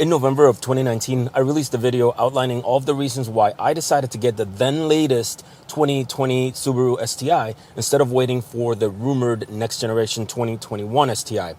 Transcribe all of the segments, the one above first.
In November of 2019, I released a video outlining all of the reasons why I decided to get the then latest 2020 Subaru STI instead of waiting for the rumored next generation 2021 STI.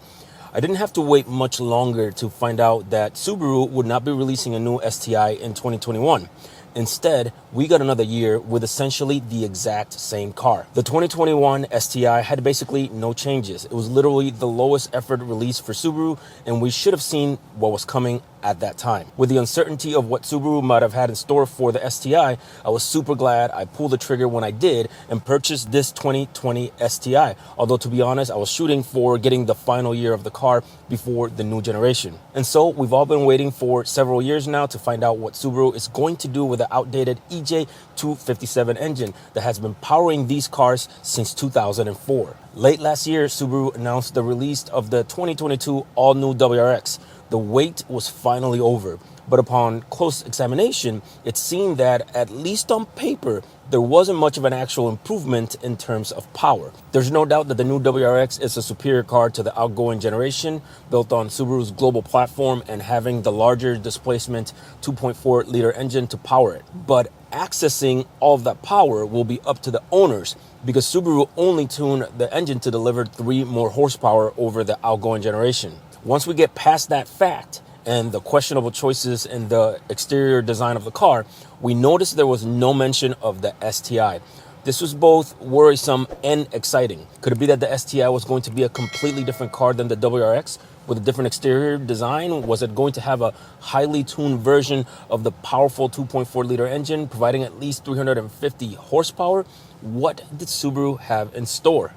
I didn't have to wait much longer to find out that Subaru would not be releasing a new STI in 2021. Instead, we got another year with essentially the exact same car. The 2021 STI had basically no changes. It was literally the lowest effort release for Subaru, and we should have seen what was coming at that time. With the uncertainty of what Subaru might have had in store for the STI, I was super glad I pulled the trigger when I did and purchased this 2020 STI. Although, to be honest, I was shooting for getting the final year of the car before the new generation. And so we've all been waiting for several years now to find out what Subaru is going to do with the outdated EJ257 engine that has been powering these cars since 2004. Late last year, Subaru announced the release of the 2022 all-new WRX. The wait was finally over, but upon close examination, it seemed that, at least on paper, there wasn't much of an actual improvement in terms of power. There's no doubt that the new WRX is a superior car to the outgoing generation, built on Subaru's global platform and having the larger displacement 2.4-liter engine to power it. But accessing all of that power will be up to the owners, because Subaru only tuned the engine to deliver 3 more horsepower over the outgoing generation. Once we get past that fact and the questionable choices in the exterior design of the car, we noticed there was no mention of the STI. This was both worrisome and exciting. Could it be that the STI was going to be a completely different car than the WRX with a different exterior design? Was it going to have a highly tuned version of the powerful 2.4-liter engine, providing at least 350 horsepower? What did Subaru have in store?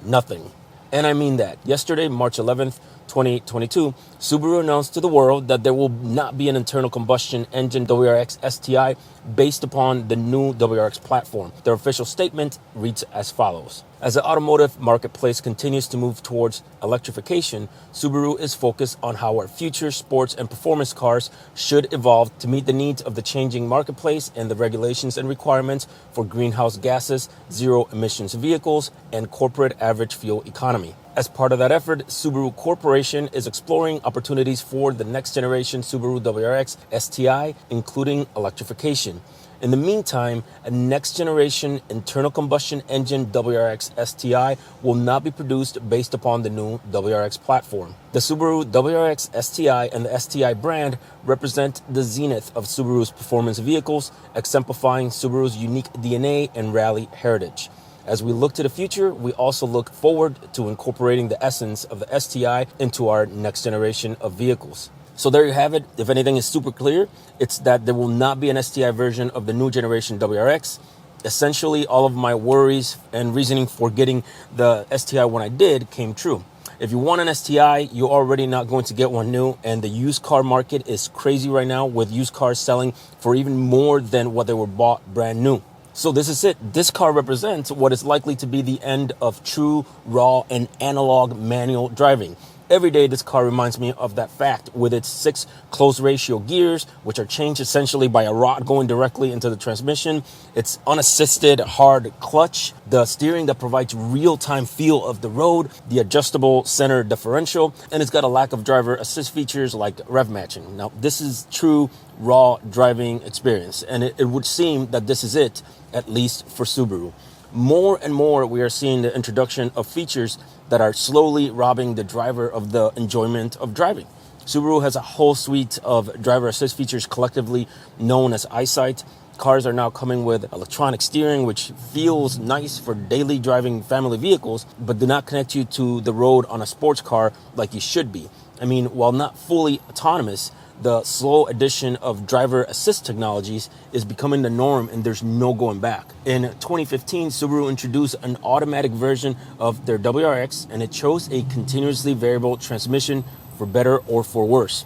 Nothing. And I mean that. Yesterday, March 11th, 2022, Subaru announced to the world that there will not be an internal combustion engine WRX STI based upon the new WRX platform. Their official statement reads as follows. As the automotive marketplace continues to move towards electrification, Subaru is focused on how our future sports and performance cars should evolve to meet the needs of the changing marketplace and the regulations and requirements for greenhouse gases, zero emissions vehicles, and corporate average fuel economy. As part of that effort, Subaru Corporation is exploring opportunities for the next generation Subaru WRX STI, including electrification. In the meantime, a next generation internal combustion engine WRX STI will not be produced based upon the new WRX platform. The Subaru WRX STI and the STI brand represent the zenith of Subaru's performance vehicles, exemplifying Subaru's unique DNA and rally heritage. As we look to the future, we also look forward to incorporating the essence of the STI into our next generation of vehicles. So there you have it. If anything is super clear, it's that there will not be an STI version of the new generation WRX. Essentially, all of my worries and reasoning for getting the STI when I did came true. If you want an STI, you're already not going to get one new, and the used car market is crazy right now, with used cars selling for even more than what they were bought brand new. So this is it. This car represents what is likely to be the end of true, raw, and analog manual driving. Every day, this car reminds me of that fact, with its 6 close ratio gears, which are changed essentially by a rod going directly into the transmission, its unassisted hard clutch, the steering that provides real-time feel of the road, the adjustable center differential, and it's got a lack of driver assist features like rev matching. Now, this is true raw driving experience, and it would seem that this is it, at least for Subaru. More and more, we are seeing the introduction of features that are slowly robbing the driver of the enjoyment of driving. Subaru has a whole suite of driver assist features collectively known as EyeSight. Cars are now coming with electronic steering, which feels nice for daily driving family vehicles, but do not connect you to the road on a sports car like you should be. I mean, while not fully autonomous, the slow addition of driver assist technologies is becoming the norm, and there's no going back. In 2015, Subaru introduced an automatic version of their WRX, and it chose a continuously variable transmission for better or for worse.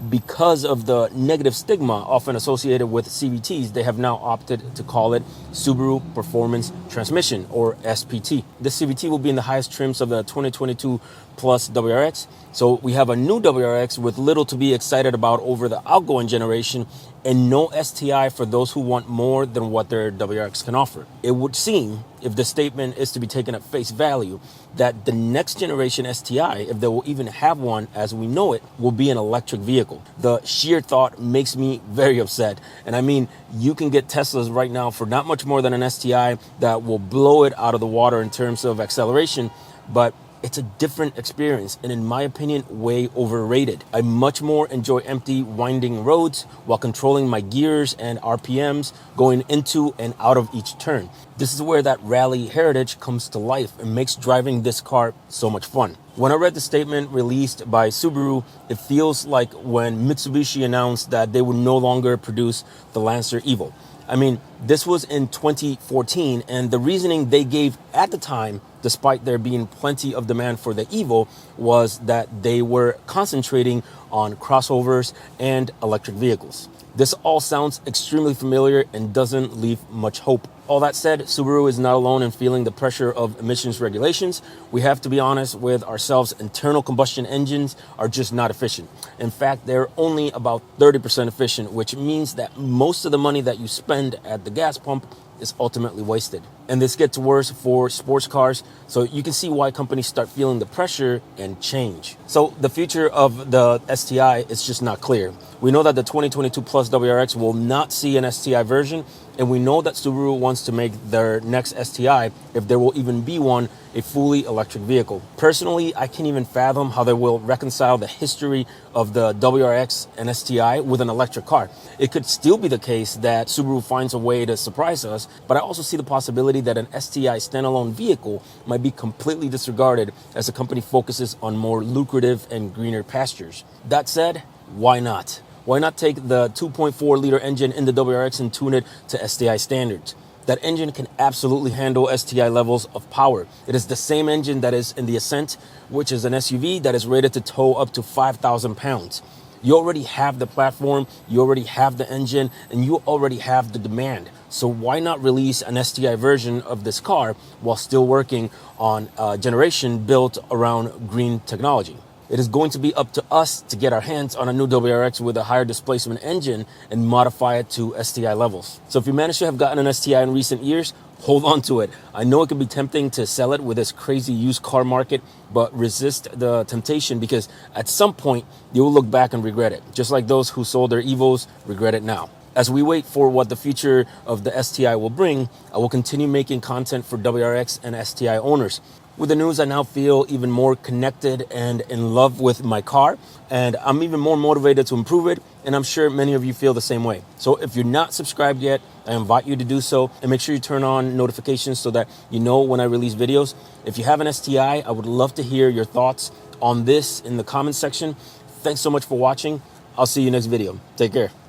Because of the negative stigma often associated with CVTs, they have now opted to call it Subaru Performance Transmission, or SPT. This CVT will be in the highest trims of the 2022 Plus WRX. So we have a new WRX with little to be excited about over the outgoing generation, and no STI for those who want more than what their WRX can offer. It would seem, if the statement is to be taken at face value, that the next generation STI, if they will even have one as we know it, will be an electric vehicle. The sheer thought makes me very upset. And I mean, you can get Teslas right now for not much more than an STI that will blow it out of the water in terms of acceleration, but it's a different experience, and in my opinion, way overrated. I much more enjoy empty, winding roads while controlling my gears and RPMs going into and out of each turn. This is where that rally heritage comes to life and makes driving this car so much fun. When I read the statement released by Subaru, it feels like when Mitsubishi announced that they would no longer produce the Lancer Evo. I mean, this was in 2014, and the reasoning they gave at the time, despite there being plenty of demand for the Evo, was that they were concentrating on crossovers and electric vehicles. This all sounds extremely familiar and doesn't leave much hope. All that said, Subaru is not alone in feeling the pressure of emissions regulations. We have to be honest with ourselves, internal combustion engines are just not efficient. In fact, they're only about 30% efficient, which means that most of the money that you spend at the gas pump is ultimately wasted. And this gets worse for sports cars, so you can see why companies start feeling the pressure and change. So the future of the STI is just not clear. We know that the 2022 Plus WRX will not see an STI version, and we know that Subaru wants to make their next STI, if there will even be one, a fully electric vehicle. Personally, I can't even fathom how they will reconcile the history of the WRX and STI with an electric car. It could still be the case that Subaru finds a way to surprise us, but I also see the possibility that an STI standalone vehicle might be completely disregarded as the company focuses on more lucrative and greener pastures. That said, why not? Why not take the 2.4-liter engine in the WRX and tune it to STI standards? That engine can absolutely handle STI levels of power. It is the same engine that is in the Ascent, which is an SUV that is rated to tow up to 5,000 pounds. You already have the platform, you already have the engine, and you already have the demand. So why not release an STI version of this car while still working on a generation built around green technology? It is going to be up to us to get our hands on a new WRX with a higher displacement engine and modify it to STI levels. So if you manage to have gotten an STI in recent years, hold on to it. I know it can be tempting to sell it with this crazy used car market, but resist the temptation, because at some point you will look back and regret it, just like those who sold their Evos regret it now. As we wait for what the future of the STI will bring, I will continue making content for WRX and STI owners. With the news, I now feel even more connected and in love with my car, and I'm even more motivated to improve it, and I'm sure many of you feel the same way. So if you're not subscribed yet, I invite you to do so, and make sure you turn on notifications so that you know when I release videos. If you have an STI, I would love to hear your thoughts on this in the comment section. Thanks so much for watching. I'll see you next video. Take care.